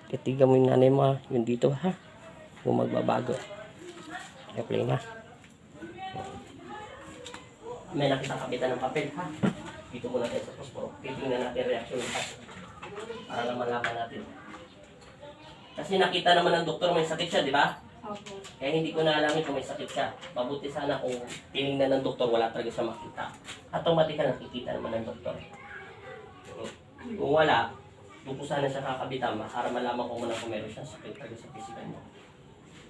Katigan mo yung nanay mo ha. Yun dito ha. Kung magbabago. I-play na. May nakita kapitan ng papel ha. Dito muna tayo sa posporo. Titingnan natin reaction ng papel. Para lang malaman natin. Kasi nakita naman ng doktor may sakit siya, di ba? Opo. Kaya hindi ko na alamin kung may sakit siya. Mabuti sana kung tinignan ng doktor, wala talaga siya makita. Automatic nakikita naman ng doktor. Kung wala, doon ko sana siya kakabitan para malaman ko muna kung meron siyang sakit talaga sa physical niya.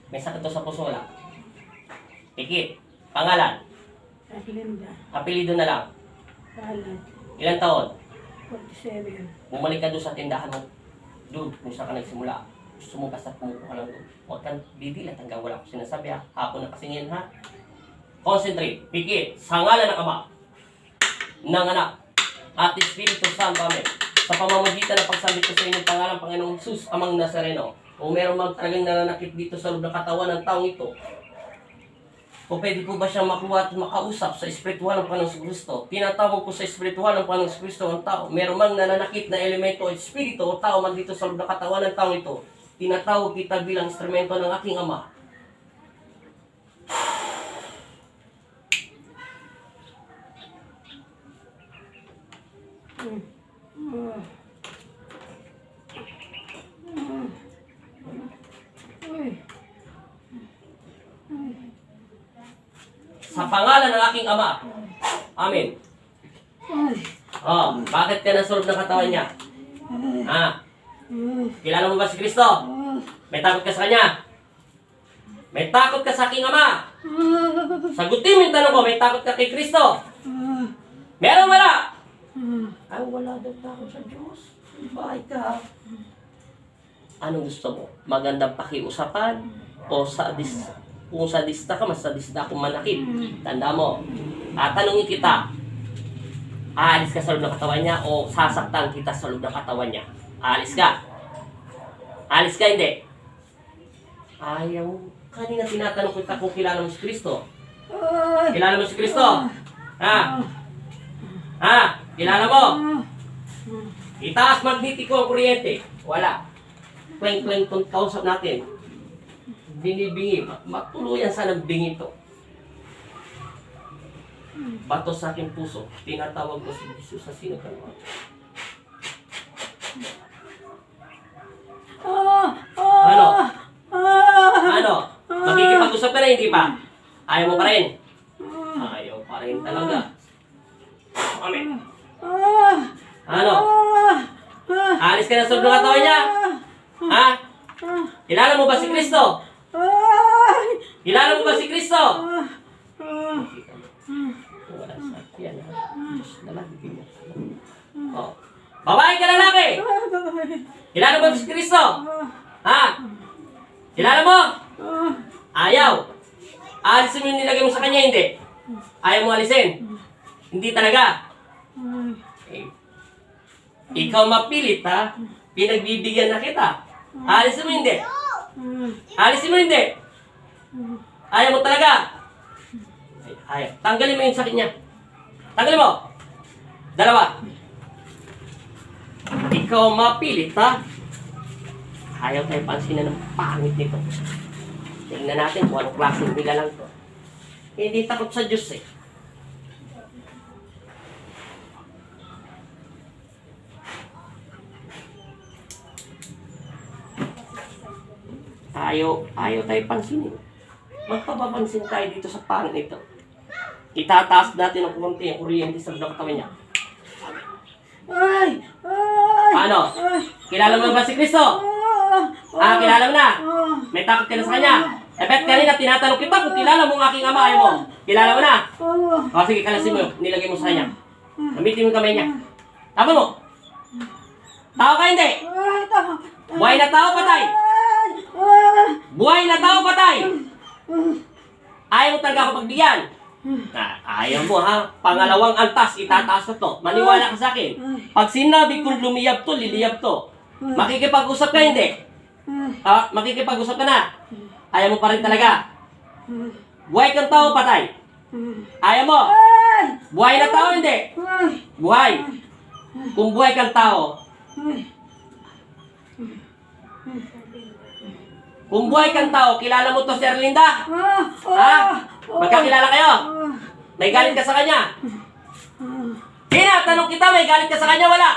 May sakit to sa puso, wala? Pikit. Pangalan? Linda. Apelido na lang. Palad. Ilang taon? 47. Bumalik ka doon sa tindahan mo. Doon, kung saan ka nagsimula. Gusto mo basta pumupo ka lang doon. Huwag kang bibilat hanggang wala ko sinasabi ha. Hapon na kasi ngayon ha. Concentrate. Pikit. Sa ngalan ng Ama, ng Anak, at Espiritu Santo. Amen. Sa pamamagitan ng pagsabit ko sa inyong pangalan, Panginoong Jesus, Amang Nazareno, kung meron mang talagang nananakit dito sa loob ng katawan ng taong ito, kung pwede po ba siyang makuha at makausap sa espiritual ng Panginoong Kristo, tinatawag ko sa espiritual ng Panginoong Kristo ang tao. Meron mang nananakit na elemento o espiritu o tao man dito sa loob ng katawan ng taong ito, tinatawag kita bilang instrumento ng aking Ama. Sa pangalan ng aking Ama. Amen. Oh, bakit ka nasa loob ng katawan niya? Ah, kilala mo ba si Kristo? May takot ka sa Kanya? May takot ka sa aking Ama? Sagutin mo yung tanong ko, may takot ka kay Kristo? Meron wala? Ay, wala daw takot sa Diyos. Bakit ka? Anong gusto mo? Magandang pakiusapan? O sadis? Kung sadista ka, mas sadista akong manakit. Tanda mo. Tanungin kita, aalis ka sa loob ng katawan niya o sasaktan kita sa loob ng katawan niya? Aalis ka? Aalis ka, hindi? Ayaw. Kanina tinatanong kita kung kilala mo si Kristo. Kilala mo si Kristo? Ha? Ha? Kilala mo? Itaas magnetiko ang kuryente. Wala. Kweng-kweng kung kausap natin. Binibingi. Matuluyan sa ng bingi to. Bato sa aking puso. Tinatawag ko si Jesus sa sino ka naman. Ano? Ano? Makikipag-usap ka na, hindi pa? Ayaw mo pa rin? Ayaw pa rin talaga. Amen. Ano? Alis ka na sa mga katawan niya? Ha? Kilala mo ba si Kristo? Kilala mo ba si Kristo? Wala sa yan ha. Diyos na lang. Oh. Babae ka lalaki? Kilala mo ba si Kristo? Ha? Kilala mo? Ayaw. Alisin mo yung nilagay mo sa kanya, hindi. Ayaw mo alisin. Hindi talaga. Ikaw mapilit ha. Pinagbibigyan na kita. Alisin mo hindi. Alisin mo hindi. Ayaw mo talaga. Ayaw. Tanggalin mo yung sakit niya. Tanggalin mo. Dalawa. Ikaw mapilit ha. Ayaw tayo pansinin ng pangit nito. Tingnan natin kung anong klaseng nilalang to. Hindi takot sa Diyos eh. Ayaw tayo pansinin. Magpapapansin tayo dito sa pangit nito. Itataas natin ang konti ang kuryente sa katawan niya. Ay! Ano? Kilala mo ba si Kristo? Kilala mo na? May takot ka na sa Kanya? Bet kanina tinatanong kita kung kilala mo ang aking Ama, ayaw mo. Kilala mo na? Sige, kalasin mo. Nilagay mo sa Kanya. Gamitin mo yung kamay niya. Tama mo? Tao ka hindi? Buhay na tao, patay? Buhay na tao, patay? Ayaw mo talaga ako pagbigyan? Ayaw mo ha? Pangalawang antas, itataas na to. Maniwala ka sa akin. Pag sinabi kong lumiyab to, liliyab to. Makikipag-usap ka hindi? Makikipag-usap ka na? Ayaw mo pa rin talaga? Buhay kang tao, patay? Ayaw mo? Buhay na tao, hindi? Buhay. Kung buhay kang tao, Kung buhay kang tao, kilala mo to si Erlinda? Ah! Ha? Magkakilala kayo? May galit ka sa kanya? Tinatanong kita, may galit ka sa kanya? Wala?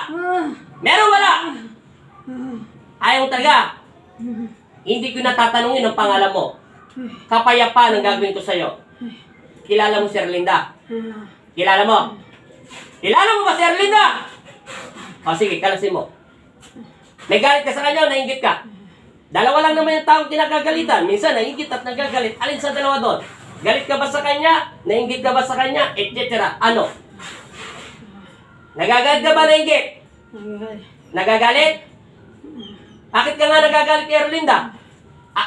Meron wala? Ayaw mo talaga? Hindi ko natatanungin ang pangalan mo. Kapayapaan ang gagawin ko sa'yo. Kilala mo si Erlinda? Kilala mo? Kilala mo ba si Erlinda? O sige, kalasin mo. May galit ka sa kanya o nainggit ka? Dalawa lang naman yung taong kinagagalitan. Minsan nainggit at nagagalit. Alin sa dalawa doon? Galit ka ba sa kanya? Nainggit ka ba sa kanya? Etc. Ano? Nagagalit ka ba nainggit? Nagagalit? Bakit ka nga nagagalit kay Erlinda?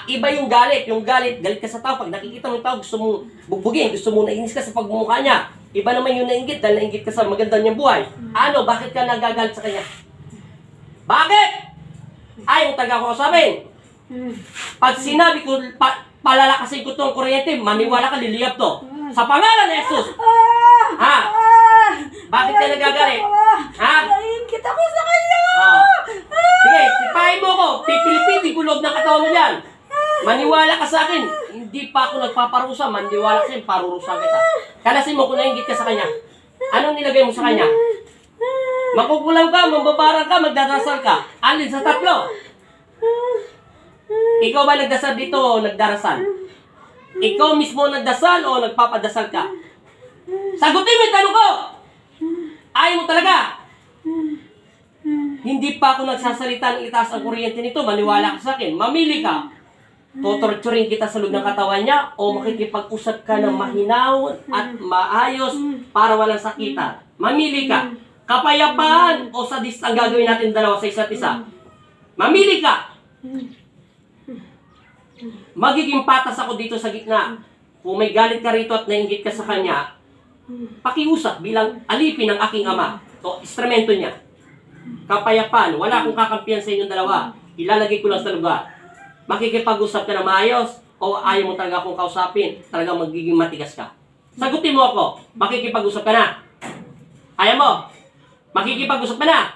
Iba yung galit. Yung galit, galit ka sa tao. Pag nakikita mo yung tao, gusto mong bugbugin. Gusto mong nainis ka sa pagmumukha niya. Iba naman yung nainggit dahil nainggit ka sa maganda niyang buhay. Ano? Bakit ka nagagalit sa kanya? Bakit? Ayaw taga ko sabihin. Pag sinabi ko, palalakasin ko itong kuryente, maniwala ka, liliyap to. Sa pangalan ni Jesus. Ha? Bakit ka nagagalit? Ha? Nainggit ako sa kanya! Oh. Sige, sipahin mo ko. Pipilipitin ko loob ng katawan mo yan. Maniwala ka sa akin. Hindi pa ako nagpaparusa. Maniwala ka sa'yo, parurusa kita. Kalasin mo kung nainggit ka sa kanya. Anong nilagay mo sa kanya? Makukulang ka, mambabarang ka, magdarasal ka. Alin sa tatlo? Ikaw ba nagdasal dito o nagdarasal? Ikaw mismo nagdasal o nagpapadasal ka? Sagutin mo yung tanong ko! Ayaw mo talaga! Hindi pa ako nagsasalita ng itaas ang kuryente nito, maniwala ka sa akin. Mamili ka. Totorturin kita sa loob ng katawan niya o makikipag-usap ka ng mahinaw at maayos para walang sakitan. Mamili ka. Kapayapaan o sadist ang gagawin natin dalawa sa isa't isa. Mamili ka. Magiging patas ako dito sa gitna. Kung may galit ka rito at nainggit ka sa kanya, pakiusap bilang alipin ng aking ama. O instrumento niya. Kapayapaan. Wala akong kakampihan sa inyong dalawa. Ilalagay ko lang sa lugar. Makikipag-usap ka na maayos o ayaw mo talaga akong kausapin. Talagang magiging matigas ka. Sagutin mo ako. Makikipag-usap ka na. Ayaw mo. Makikipag-usap ka na.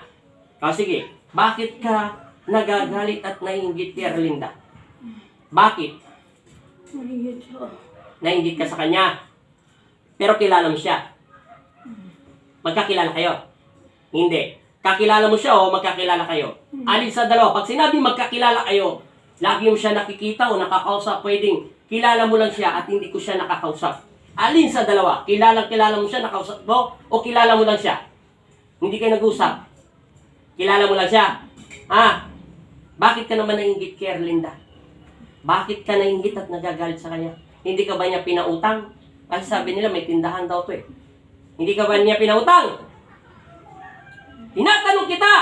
O sige. Bakit ka nagagalit at naiinggit kay Erlinda? Bakit? Nainggit ka sa kanya. Pero kilala mo siya. Magkakilala kayo. Hindi. Kakilala mo siya o magkakilala kayo. Alin sa dalawa. Pag sinabi magkakilala kayo, lagi mo siya nakikita o nakakausap, pwedeng kilala mo lang siya at hindi ko siya nakakausap. Alin sa dalawa? Kilala mo siya, nakausap mo, o kilala mo lang siya? Hindi kayo nag-usap. Kilala mo lang siya. Bakit ka naman nainggit kay Erlinda? Bakit ka nainggit at nagagalit sa kanya? Hindi ka ba niya pinautang? Kasi sabi nila may tindahan daw to eh. Hindi ka ba niya pinautang? Tinatanong kita!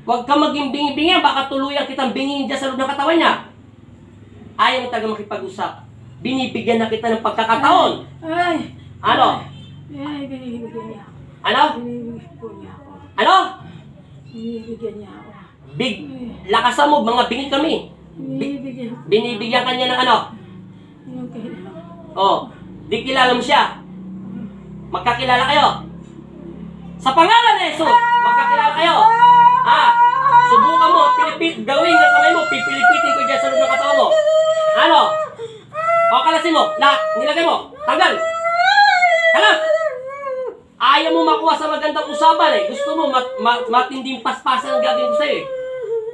Huwag ka maging bingi-bingi, baka tuluyan kitang bingin dyan sa loob ng katawan niya. Ayaw mo talaga makipag-usap. Binibigyan na kita ng pagkakataon. Ay! Ano? Ay, binibigyan niya ako. Ano? Binibigyan niya ako. Ano? Binibigyan niya ako. Lakasan mo, mga bingi kami. Binibigyan. Binibigyan ka niya ng ano? Yung kailangan. Oh, di kilala mo siya. Magkakilala kayo. Sa pangalan ni Jesus, magkakilala kayo. Subukan mo, gawin ng kamay mo, pipilipitin ko dyan sa loob ng katawan mo. Ano? O, kalasin mo. Nilagay mo. Tanggal. Kalas! Ayaw mo makuha sa magandang usapan eh. Gusto mo matinding paspasan ang gagawin ko sa'yo eh.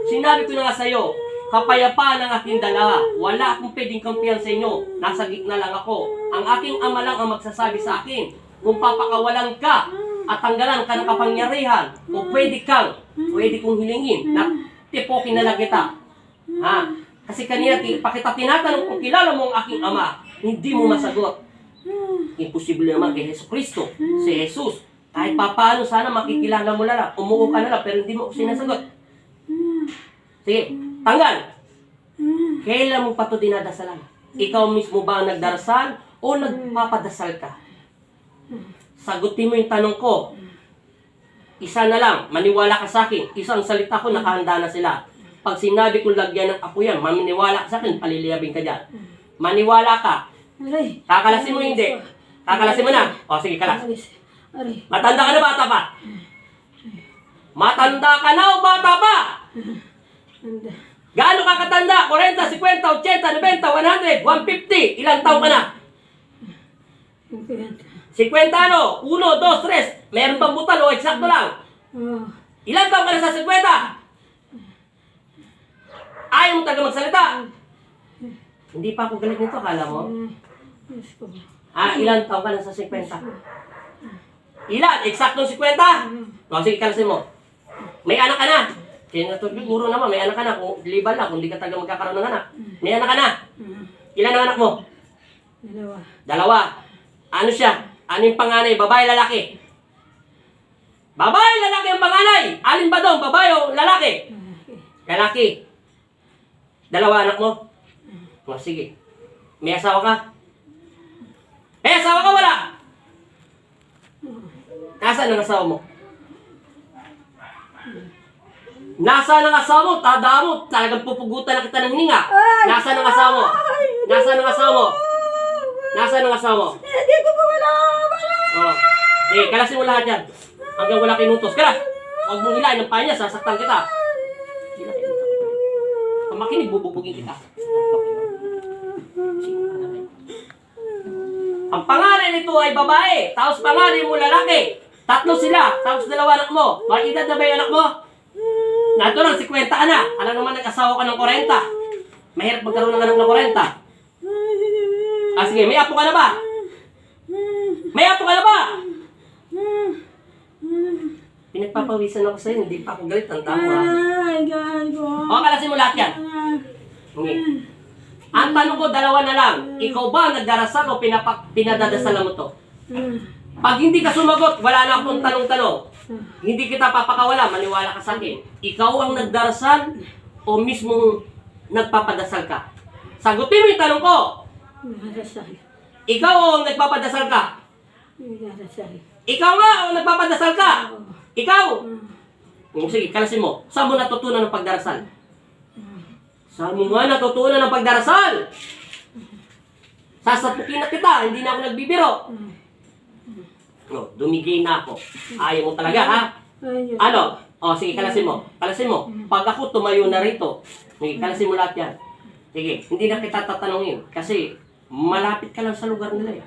Sinabi ko na nga sa'yo, kapayapaan ang aking dalawa. Wala akong pwedeng kampihan sa inyo. Nasa gitna lang ako. Ang aking ama lang ang magsasabi sa akin. Kung papakawalan ka at tanggalan ka ng kapangyarihan o pwede kong hilingin na tipokin na lang kita. Kasi kanina pa kita tinatanong kung kilala mo ang aking ama, hindi mo masagot. Imposible naman kay Hesus Kristo, si Jesus. Kahit papaano sana makikilala mo lang, umuo ka na lang, pero hindi mo sinasagot. Sige, tanggal. Kailan mo pa ito dinadasalan? Ikaw mismo ba ang nagdarasal o nagpapadasal ka? Sagutin mo yung tanong ko. Isa na lang, maniwala ka sa akin. Isang salita ko, nakahanda na sila. Pag sinabi kong lagyan ng apo yan, maniniwala ka sa akin, paliliyabing ka dyan. Maniwala ka. Kakalasin mo hindi. Kakalasin mo na. O sige, kalas. Matanda ka na, bata pa? Matanda ka na o bata pa? Handa. Gaano ka katanda? 40, 50, 80, 90, 100, 150. Ilang taon ka na? 50. 50 ano? 1, 2, 3. Meron bang butal o eksakto lang? Oh. Ilang taon ka na sa 50? Ayaw mo talaga magsalita. Hindi pa ako galit nito, akala mo? Diyos ko. Ilang taon ka na sa 50? Ilan? Eksaktong 50? O, sige, kalasin mo. May anak ka na. Siguro naman, may anak ka na. Kung liban lang, kung di ka talaga magkakaroon ng anak. May anak ka na. Ilan ang anak mo? Dalawa. Dalawa. Ano siya? Ano yung panganay? Babae, lalaki? Babae, lalaki ang panganay. Alin ba doon? Babae o lalaki? Lalaki. Dalawa anak mo? O, sige. May asawa ka? May asawa ka, wala? Nasaan ang asawa mo? Nasaan ang asawa mo? Tanda mo. Talagang pupugutan na kita ng hininga. Nasaan ang asawa mo? Nasaan ang asawa mo? Nasaan ang asawa mo? Hindi ko pa wala. Oh. Sige, kalasin mo lahat yan. Hanggang wala kinutos. Kalas! Huwag mong hilahin ng panya, sasaktan kita. Kung makinig, bububugin kita. Ang pangalan nito ay babae, tapos pangalan mo lalaki. Tatlo sila, tapos dalawa anak mo. May edad na ba yung anak mo? Nato lang, 50 ka na. Alam naman, nag-asawa ka ng 40. Mahirap magkaroon ng anak ng 40. Sige, may apo ka na ba? May apo ka na ba? Pinagpapawisan ako sa'yo, hindi pa ako galit. Ang tama. Ay, God ko. O, kalasin mo lahat yan. Okay. Ang tanong ko, dalawa na lang. Ikaw ba nagdarasal o pinadadasalan mo to? Pag hindi ka sumagot, wala na akong tanong-tanong. Hindi kita papakawala, maniwala ka sa akin. Ikaw ang nagdarasal o mismong nagpapadasal ka? Sagutin mo yung tanong ko. Darasal. Ikaw o ang nagpapadasal ka? Darasal. Ikaw nga o nagpapadasal ka? Ikaw? Sige, kalasin mo. Saan mo natutunan ng pagdarasal? Saan mo nga natutunan ng pagdarasal? Sasapukin na kita, hindi na ako nagbibiro. No, dumigay na ako. Ayaw mo talaga, ha? Ay, Diyos. Ano? O, sige, kalasin mo. Kalasin mo. Pag ako tumayo na rito, sige, kalasin mo lahat yan. Sige, hindi na kita tatanungin. Kasi, malapit ka lang sa lugar nila eh.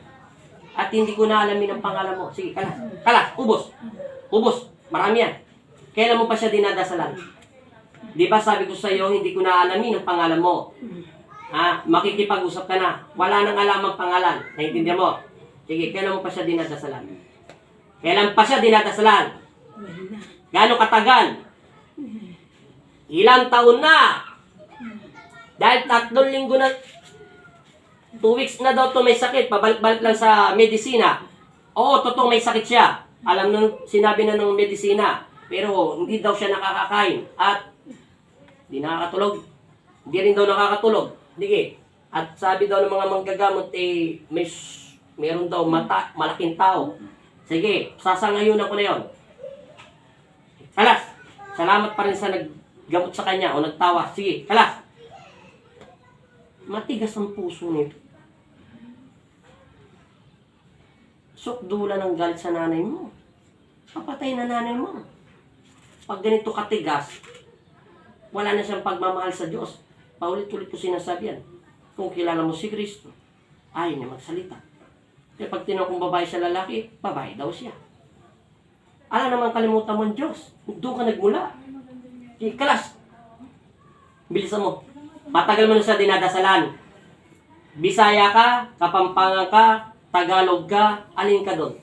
At hindi ko na alamin ang pangalan mo. Sige, kalas. Kalas, ubos. Ubos. Marami yan. Kailan mo pa siya dinadasalan? Di ba sabi ko sa iyo, hindi ko na alamin ang pangalan mo. Makikipag-usap ka na. Wala nang alam ang pangalan. Naintindihan mo? Sige, kailan mo pa siya dinadasalan? Kailan pa siya dinadasalan? Gaano katagal? Ilang taon na? Dahil 3 linggo na, 2 weeks na daw to may sakit, pabalik-balik lang sa medisina. Oo, totoo may sakit siya. Alam nung sinabi na ng medisina, pero hindi daw siya nakakakain at hindi nakakatulog. Hindi rin daw nakakatulog. Sige. At sabi daw ng mga manggagamot, meron daw malaking tao. Sige, sasangayunan ko na yun. Kalas, salamat pa rin sa naggamot sa kanya o nagtawa. Sige, kalas. Matigas ang puso nito. Sukdula ng galit sa nanay mo. Papatay na nanay mo. Pag ganito katigas, wala na siyang pagmamahal sa Diyos. Paulit-ulit ko sinasabi yan. Kung kilala mo si Kristo, ayaw niya magsalita. Kaya pag tinawag kong babae sa lalaki, babae daw siya. Alam naman kalimutan mo ang Diyos. Doon ka nagmula. Di, kalas. Bilisan mo. Matagal mo na siya dinadasalan. Bisaya ka, Kapampangan ka, Tagalog ka, alin ka doon?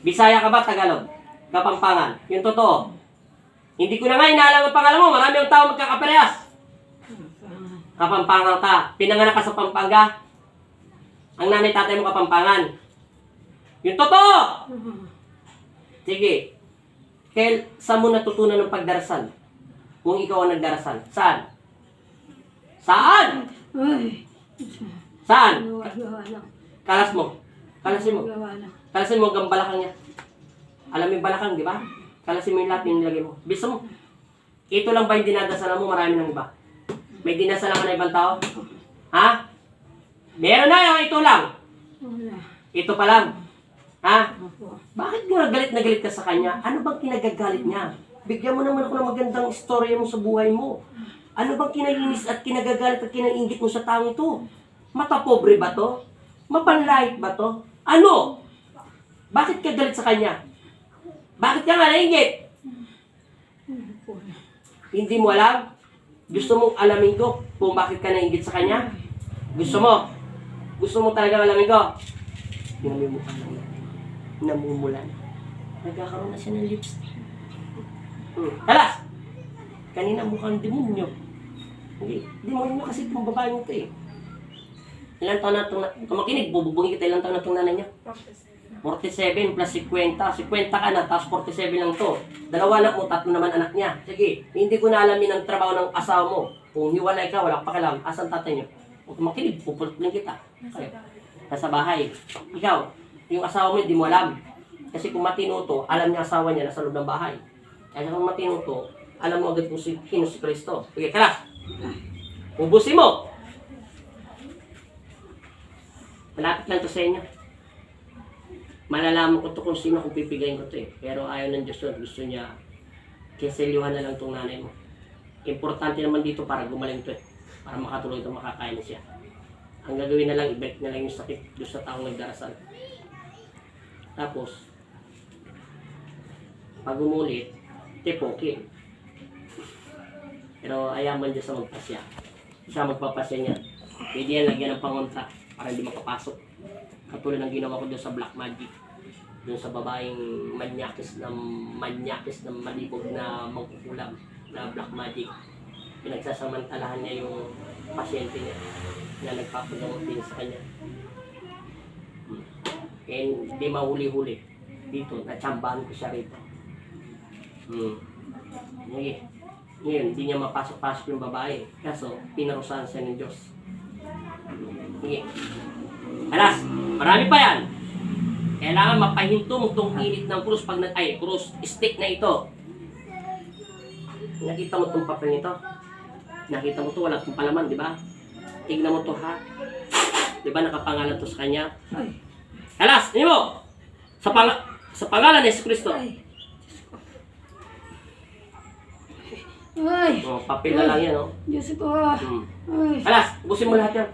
Bisaya ka ba, Tagalog? Kapampangan. Yung totoo. Hindi ko na nga inaalam ang pangalan mo. Marami ang tao magkakaparehas. Kapampangan ka. Pinanganak ka sa Pampanga. Ang nanay tatay mo Kapampangan. Yung totoo! Sige. Saan mo natutunan ng pagdarasal? Kung ikaw ang nagdarasal. Saan? Saan? Ay. Saan? Gawa lang. Kalas mo. Kalasin mo. Gawa lang. Kalasin mo hanggang balakang niya. Alam mo yung balakang, di ba? Kalasin mo yung lahat yung nilagay mo. Bisa mo. Ito lang ba yung dinadasalan mo? Marami ng iba. May dinasalan ka na ibang tao? Ha? Meron na yung ito lang. Wala. Ito pa lang. Ha? Opo. Bakit nga galit na galit ka sa kanya? Ano bang kinagagalit niya? Bigyan mo naman ako ng magandang istorya mo sa buhay mo. Ano bang kinainis at kinagagalit at kinaingit mo sa taong ito? Mata pobre ba to? Mapanlait ba to? Ano? Bakit ka galit sa kanya? Bakit ka nga naingit? Hindi po na. Hindi mo alam? Gusto mong alamin ko kung bakit ka naingit sa kanya? Gusto mo? Gusto mo talaga alamin ko? Tingnan mo yung mukha niya. Namumulan. Nagkakaroon na siya ng lipstick. Alas! Kanina mukhang demonyo. Hindi, demonyo kasi itong babae mo ito eh. Ilan taon na itong, kung makinig, bububungin kita ilang taon na itong nanay niya? 47 plus 50. 50 ka na, tapos 47 lang to. Dalawa anak mo, 3 naman anak niya. Sige, hindi ko na alamin ang trabaho ng asawa mo. Kung hiwalay ka, wala ka pakialam. Asan tatay niyo? Kung makinig, pupulot lang kita. Kayo. Nasa bahay. Ikaw, yung asawa mo, hindi mo alam. Kasi kung matino to, alam niya asawa niya nasa loob ng bahay. Kaya kung matino to, alam mo agad kung sino si Kristo. Sige, kalas! Ubusin mo! Malapit lang to sa inyo. Malalaman ko to kung sino kung pipigayin ko to eh. Pero ayaw ng Diyos yun. Gusto niya, kinselyuhan na lang tong nanay mo. Importante naman dito para gumaling to eh. Para makatuloy ito, makakain na siya. Ang gagawin na lang, ibalik na lang yung sakit doon sa taong nagdarasal. Tapos, pag umulit, tipokin. Pero ayaman Diyos sa magpasya. Siya magpapasya niya. Pwede yan lagyan ng pangontra para hindi makapasok. Katulad ng ginawa ko doon sa Black Magic. Doon sa babaeng manyakis na malibog na magkukulam na Black Magic. Pinagsasamantalahan niya yung pasyente niya na nagpapagamot din sa kanya. And di mahuli-huli. Dito, natsambahan ko siya rito. Okay. Ngayon, hindi niya mapasok-pasok yung babae. Kaso, pinarusahan siya ng Diyos. Okay. Alas, marami pa yan. Kailangan mapahinto mo itong init ng krus pag krus stick na ito. Nakita mo itong papel nito? Nakita mo ito, wala itong palaman, di ba? Tignan mo ito ha. Di ba nakapangalan ito sa kanya? Alas, hindi mo! Sa pangalan ni Jesus Kristo. Ay! Oh, papel na lang yan, oh. Diyos ko. Ay! Alas, ubusin mo lahat yan.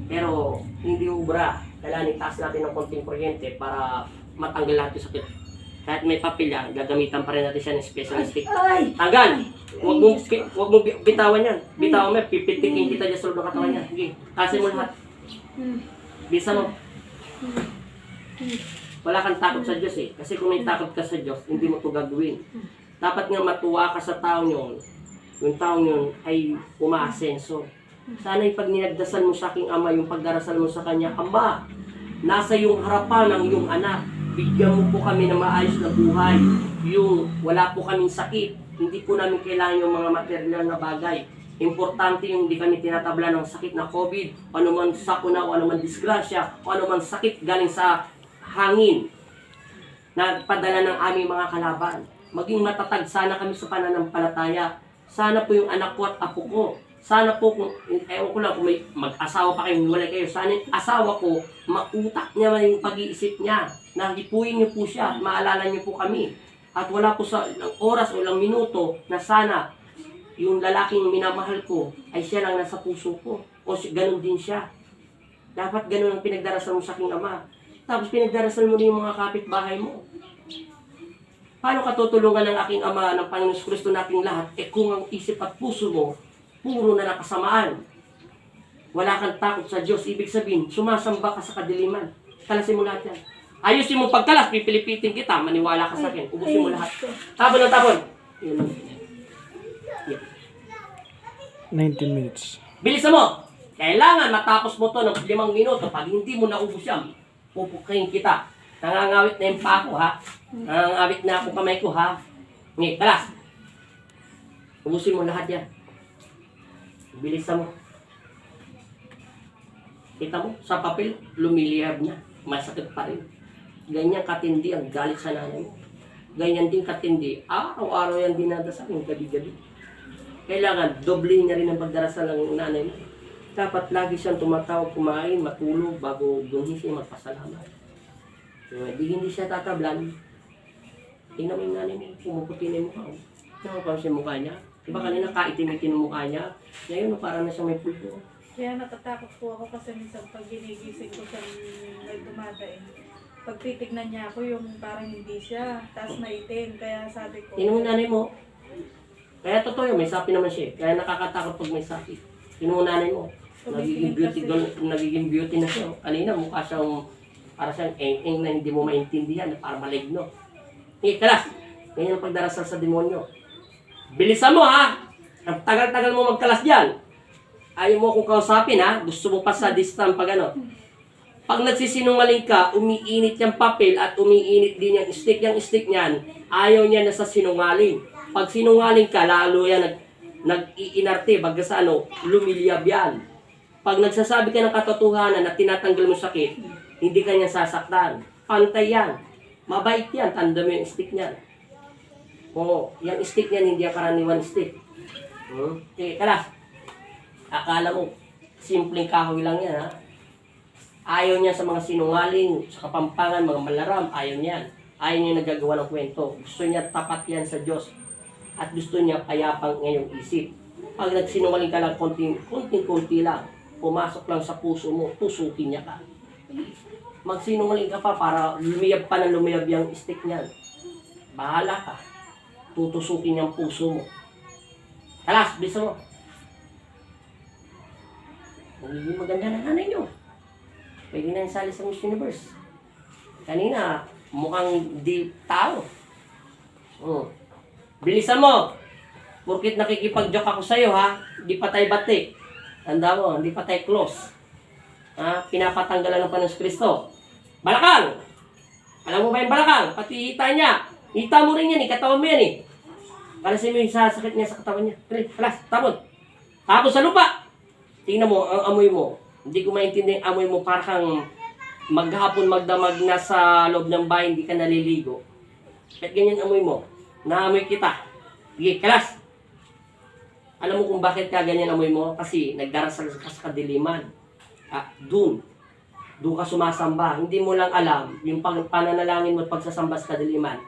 Pero, hindi ubra. Kailangan itaas natin ng konting kuryente para matanggal lahat yung sakit. Kahit may papel yan, gagamitan pa rin natin siya ng special stick. Ay! Tanggal! Huwag mo bitawan yan. Bitawan mo, pipitikin kita dyan sa loob ng katawan niya. Sige, tasin mo lahat. Bisa mo. Wala kang takot sa Diyos eh. Kasi kung may takot ka sa Diyos, hindi mo ito gagawin. Dapat nga matuwa ka sa taong yun. Yung taong yun ay umaasenso. Sana pag ninagdasal mo sa aking Ama, yung pagdarasal mo sa Kanya, Ama, nasa yung harapan ng iyong anak. Bigyan mo po kami ng maayos na buhay. Yung wala po kaming sakit. Hindi po namin kailangan yung mga material na bagay. Importante yung hindi kami tinatabla ng sakit na COVID, o anuman sakuna, o anuman disgrasya, o anuman sakit galing sa hangin na padala ng aming mga kalaban. Maging matatag sana kami sa pananampalataya. Sana po yung anak ko at apo ko. Sana po kung, ewan ko lang kung may mag-asawa pa kayo, wala kayo. Sana yung asawa ko, mautak niya man yung pag-iisip niya. Nakipuin niyo po siya, maalala niyo po kami. At wala po sa ilang oras o ilang minuto na sana yung lalaking minamahal ko ay siya lang nasa puso ko. O ganun din siya. Dapat ganun ang pinagdarasal mo sa aking Ama. Tapos pinagdarasal mo rin yung mga kapitbahay mo. Paano ka tutulungan ng aking Ama, ng Panginoon Kristo na aking lahat, kung ang isip at puso mo, puro na nakasamaan. Wala kang takot sa Diyos. Ibig sabihin, sumasamba ka sa kadiliman. Kalasin mo lahat yan. Ayusin mo pagkalas, pipilipitin kita, maniwala ka sa akin. Ubusin mo lahat. Tapon ng tapon. 19 minutes. Bilisan mo! Kailangan matapos mo to ng 5 minuto. Pag hindi mo naubos yan, pupukain kita. Nangangawit na yung pa ako, ha? Nangangawit na ako kamay ko, ha? Ngayon, kalas. Ubusin mo lahat yan. Bilisan mo. Kita mo, sa papel, lumilihab na. Masakit pa rin. Ganyan katindi ang galit sa nanay mo. Ganyan din katindi. Araw-araw yan dinadasal yung gabi-gabi. Kailangan, doblehin niya rin ang pagdarasal ng nanay mo. Dapat lagi siyang tumatawag, kumain, matulog, bago gumising, magpasalamat. So, hindi siya tatablan. Tingnan mo yung nanay mo, pumuputi na yung mukha. Tingnan mo pa siya yung mukha niya. Diba kanina kaitim-itim yung mukha niya? Ngayon, parang na siyang may pulpo. Kaya natatakot po ako kasi minsan pag ginigising ko siya may dumadaing. Pag titignan niya ako yung parang hindi siya, tapos maitim. Kaya sabi ko, Tingnan mo yung nanay mo. Kaya totoo yun, may sapi naman siya. Kaya nakakatakot pag may sapi. Tingnan mo nanay mo. Nagiging beauty na siya. Kanina mukha siyang, para siyang eng-eng na hindi mo maintindihan, na parang maligno. Kalas, ganyan ang pagdarasal sa demonyo. Bilisan mo ha! Ang tagal-tagal mo magkalas dyan. Ayaw mo akong kausapin ha? Gusto mo pa sa distant pag ano. Pag nagsisinungaling ka, umiinit yung papel at umiinit din yung stick. Yung stick niyan, ayaw niya na sa sinungaling. Pag sinungaling ka, lalo yan nag-iinarte. Baga sa ano, lumiliyab yan. Pag nagsasabi ka ng katotohanan at tinatanggal mo sakit, hindi ka niya sasaktan. Pantay yan. Mabait yan. Tanda mo yung stick niyan. Oo, yung stick niyan, hindi ang karaniwan stick. Okay, kalas. Akala mo, simpleng kahoy lang yan, ha? Ayaw niya sa mga sinungaling, sa kapampangan, mga malaram, ayaw niyan. Ayaw niya nagagawa ng kwento. Gusto niya tapat yan sa Diyos. At gusto niya payapang ngayong isip. Pag nagsinungaling ka lang, konting-konti lang, pumasok lang sa puso mo, tusukin niya ka. Magsinungaling ka pa para lumiyab pa ng lumiyab yung stick niyan. Bahala ka. Tutusukin yung puso mo. Kalas, bisa mo. Magiging maganda na nanay nyo. Pwede na yung sali sa Miss Universe. Kanina, mukhang di tao. Bilisan mo. Porkit nakikipag-joke ako sa'yo, ha? Hindi pa tayo bati. Tanda mo, hindi pa tayo close. Ha? Pinapatanggalan ng Panginoon Kristo. Balakang! Alam mo ba yung balakang? Pati hita niya. Hita mo rin yan, katawan mo yan, eh. Kalasin mo yung sasakit niya sa katawan niya. Kalas, tapon. Tapon sa lupa. Tingnan mo, ang amoy mo. Hindi ko maintindihan ang amoy mo, parang maghapon magdamag na sa loob ng bahay, hindi ka naliligo. At ganyan amoy mo. Naamoy kita. Sige, kalas. Alam mo kung bakit ka ganyan amoy mo? Kasi nagdarasal ka sa kadiliman. Doon ka sumasamba. Hindi mo lang alam, yung pananalangin mo at pagsasamba sa kadiliman,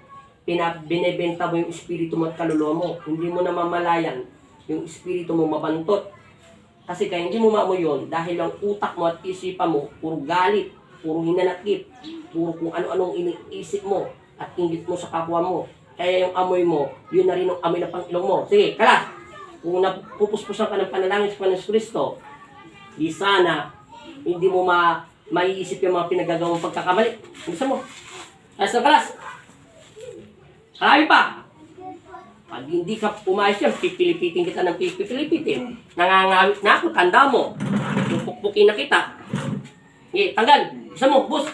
binebenta mo yung espiritu mo at kaluluwa mo. Hindi mo namamalayan yung espiritu mo mabantot. Kasi kaya hindi mo maamoy yun dahil ang utak mo at isipan mo, puro galit, puro hinanakit, puro kung ano-anong iniisip mo at inggit mo sa kapwa mo. Kaya yung amoy mo, yun na rin ang amoy na pang-ilong mo. Sige, kalas! Kung napupuspusan ka ng panalangin sa Panginoon Kristo, di sana hindi mo maiisip yung mga pinagagawang pagkakamali. Gusto mo? Kalas na kalas! Marami pa! Pag hindi ka umayos yan, pipilipitin kita ng pipilipitin. Nangangawit na ako, tanda mo. Pupukpukin na kita. Okay, tanggal. Gusto mo, bus.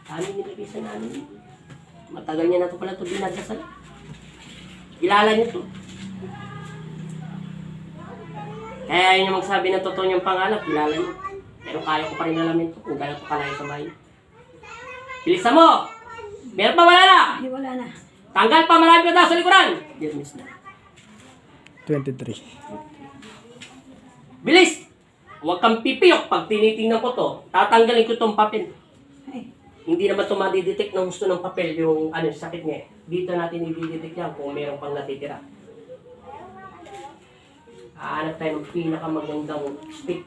Kami nilagay sa namin. Matagal niya na ito pala ito dinadasal. Kilala niyo ito. Kaya yun yung magsabi ng totoo niyang pangalan, kilala niyo. Pero kaya ko pa rin alamin ito kung gano'n ko kalayo sa bahay. Bilisan mo! Meron pa wala na? Hindi, wala na. Tanggal pa, marami ka daw sa likuran. Yes, miss na. 23. Bilis! Huwag kang pipiyok pag tinitingnan ko to. Tatanggalin ko tong papel. Ay, Hindi naman ito madidetect na gusto ng papel yung sakit niya. Dito natin i-detect yan kung meron pang natitira. Hanap tayo ng pinakamagandang stick.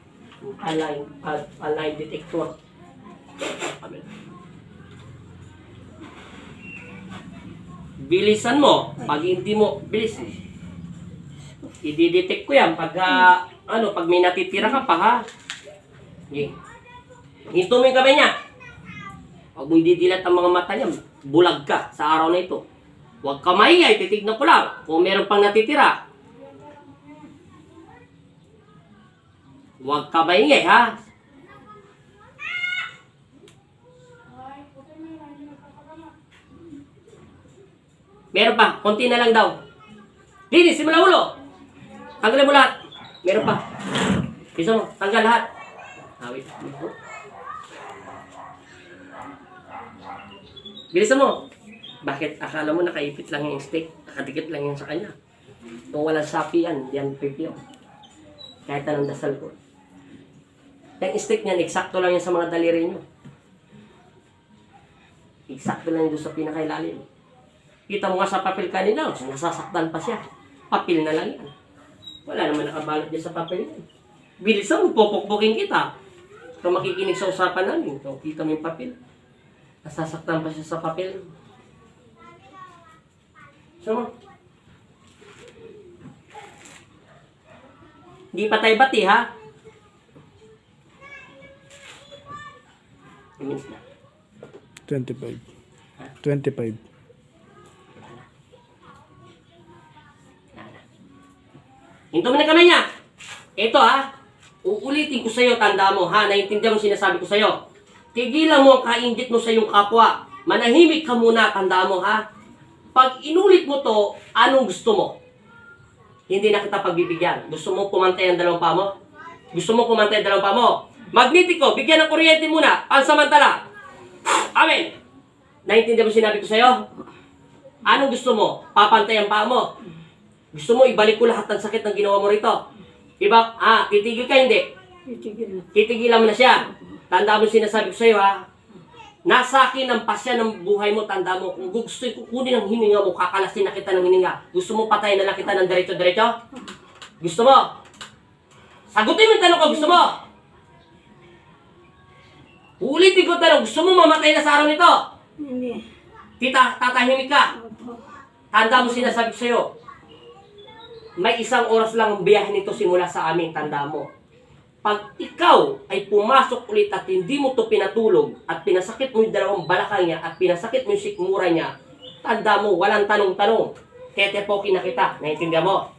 Align detector. Bilisan mo. Pag hindi mo, bilis. I-detect ko yan pag pag may natitira ka pa, ha? Okay. Hinto mo yung kamay niya. Huwag mo didilat ang mga mata niya. Bulag ka sa araw na ito. Huwag ka maingay, titignan ko lang kung meron pang natitira. Huwag ka maingay, ha? Meron pa, konti na lang daw. Linis, simula ulo. Tanggalin mo lahat. Meron pa. Bisa mo, tanggal lahat. Wait. Bilisan mo. Bakit? Akala mo nakaipit lang yung stick. Nakadikit lang yan sa kanya. Kung walang sapi yan, yan pipyo. Kahit anong dasal ko. Yung stick niyan, eksakto lang yan sa mga daliri nyo. Eksakto lang yun doon sa pinakailalim. Kita mo nga sa papel kanina, nasasaktan pa siya. Papel na lang yan. Wala naman nakabalot dyan sa papel yan. Bilisan mo, popokpokin kita. Kung makikinig sa usapan namin, kung kita mo yung papel. Nasasaktan pa siya sa papel. So, hindi patay bati ha? Imeans na. 25. 25. Hinto mo na kamay niya. Ito ha, uulitin ko sa'yo, tanda mo ha, naiintindihan mo sinasabi ko sa'yo. Tigilan mo ang kaingit mo sa iyong kapwa. Manahimik ka muna, tanda mo ha. Pag inulit mo to, anong gusto mo? Hindi na kita pagbibigyan. Gusto mo pumantay ang dalawang paa mo? Gusto mo pumantay ang dalawang paa mo? Magnetiko, bigyan ng kuryente muna, pansamantala. Amen. Naiintindihan mo sinabi ko sa'yo? Anong gusto mo? Papantay ang paa mo? Gusto mo ibalik ko lahat ng sakit ng ginawa mo rito? Iba, titigil ka hindi? Titigilan mo na siya. Tanda mo sinasabi ko sa'yo ha. Nasa akin ang pasya ng buhay mo, tanda mo. Kung gusto ko kunin ang hininga mo, kakalasin na kita ng hininga. Gusto mo patayin na lang kita ng diretso-diretso? Gusto mo? Sagutin mo yung tanong ko, gusto mo? Ulitin ko ang tanong, gusto mo mamatay na sa araw nito? Hindi. Tatahimik ka. Tanda mo sinasabi ko sa'yo. May isang oras lang ang biyahe nito simula sa amin, tanda mo. Pag ikaw ay pumasok ulit at hindi mo to pinatulog at pinasakit mo yung dalawang balakang niya at pinasakit mo yung sikmura niya, tanda mo, walang tanong-tanong. Tetepokin na kita. Naintindihan mo?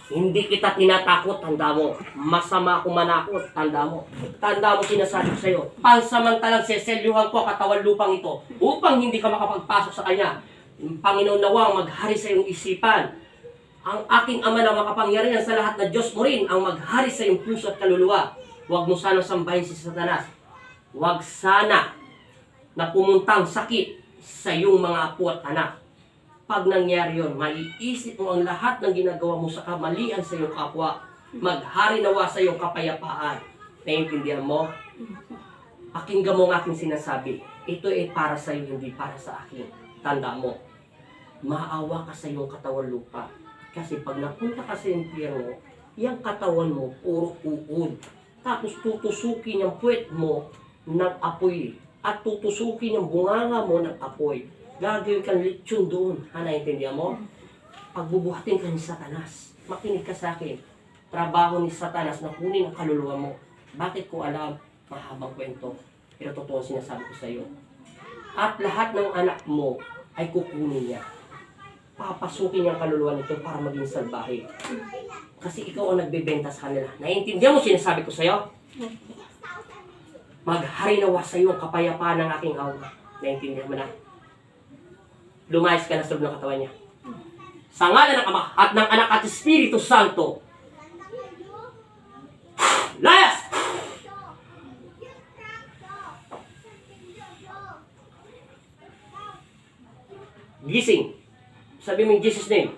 Hindi kita tinatakot, tanda mo. Masama akong manakot, tanda mo. Tanda mo sinasabi ko sa'yo. Pansamantalang seselyuhan ko katawan lupang ito upang hindi ka makapagpasok sa kanya. Panginoon nawang maghari sa iyong isipan. Ang aking Ama na makapangyarihan sa lahat na Diyos mo rin ang maghari sa iyong puso at kaluluwa. Huwag mo sana sambahin si Satanas. Huwag sana na pumuntang sakit sa iyong mga apo at anak. Pag nangyari yun, maiisip mo ang lahat ng ginagawa mo sa kamalian sa iyong kapwa. Maghari nawa sa iyong kapayapaan. Naiintindihan mo? Pakinggan mo ang aking sinasabi. Ito ay para sa iyo, hindi para sa akin. Tanda mo, maawa ka sa iyong katawan lupa. Kasi pag napunta ka sa impyerno, yung katawan mo, puro uod. Tapos tutusukin yung puwet mo ng apoy. At tutusukin yung bunganga mo ng apoy. Gagawin kang lechon doon. Naintindihan mo? Pagbubuhatin ka ni Satanas. Makinig ka sa akin. Trabaho ni Satanas na kunin ang kaluluwa mo. Bakit ko alam? Mahabang kwento. Pero totoo sinasabi ko sa iyo. At lahat ng anak mo ay kukunin niya. Papasukin niya ang kaluluwa nito para maging salbahe. Kasi ikaw ang nagbebenta sa kanila. Naiintindihan mo sinasabi ko sa iyo? Maghari nawa sa iyo ang kapayapaan ng aking awa. Naiintindihan mo na? Lumayas ka na sa loob ng katawan niya. Sa ngalan ng Ama at ng Anak at Espiritu Santo. Layas! Gising. Sabi mo in Jesus' name.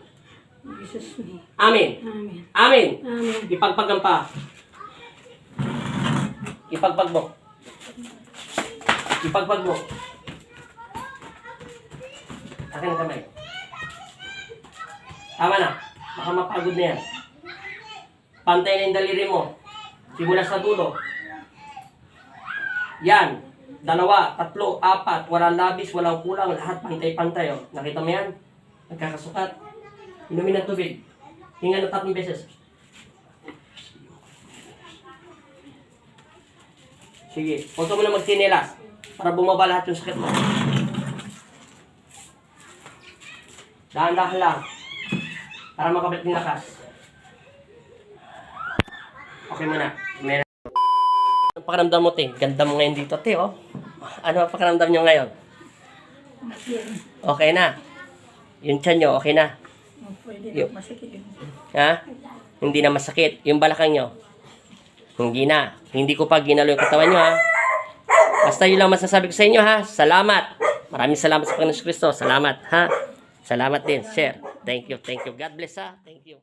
Jesus name. Amen. Amen. Amen. Amen. Ipagpag ang pa. Ipagpag mo. Ipagpag mo. Akin ang kamay. Tama na. Baka mapagod na yan. Pantay na yung daliri mo. Simula sa dulo. Yan. 2, 3, 4. Walang labis, walang kulang. Lahat pantay-pantay. Oh. Nakita mo yan? Nagkakasukat. Inumin ng tubig. Hinga ng 3 beses. Sige. Huwag ka muna magsinelas. Para bumaba lahat yung sakit mo. Dahan-dahan lang. Para makabalik ng lakas. Okay muna. Meron. Ano pakiramdam mo, te? Ganda mo ngayon dito, te, oh. Ano ang pakiramdam nyo ngayon? Okay na. Yung tiyan nyo, okay na. Pwede Yo. na masakit yun. Ha? Hindi na masakit. Yung balakang nyo. Hindi na. Hindi ko pa ginalo yung katawan nyo, ha? Basta yun lang masasabi ko sa inyo, ha? Salamat. Maraming salamat sa Panginoon Kristo. Salamat, ha? Salamat din, sir. Thank you, thank you. God bless, ha? Thank you.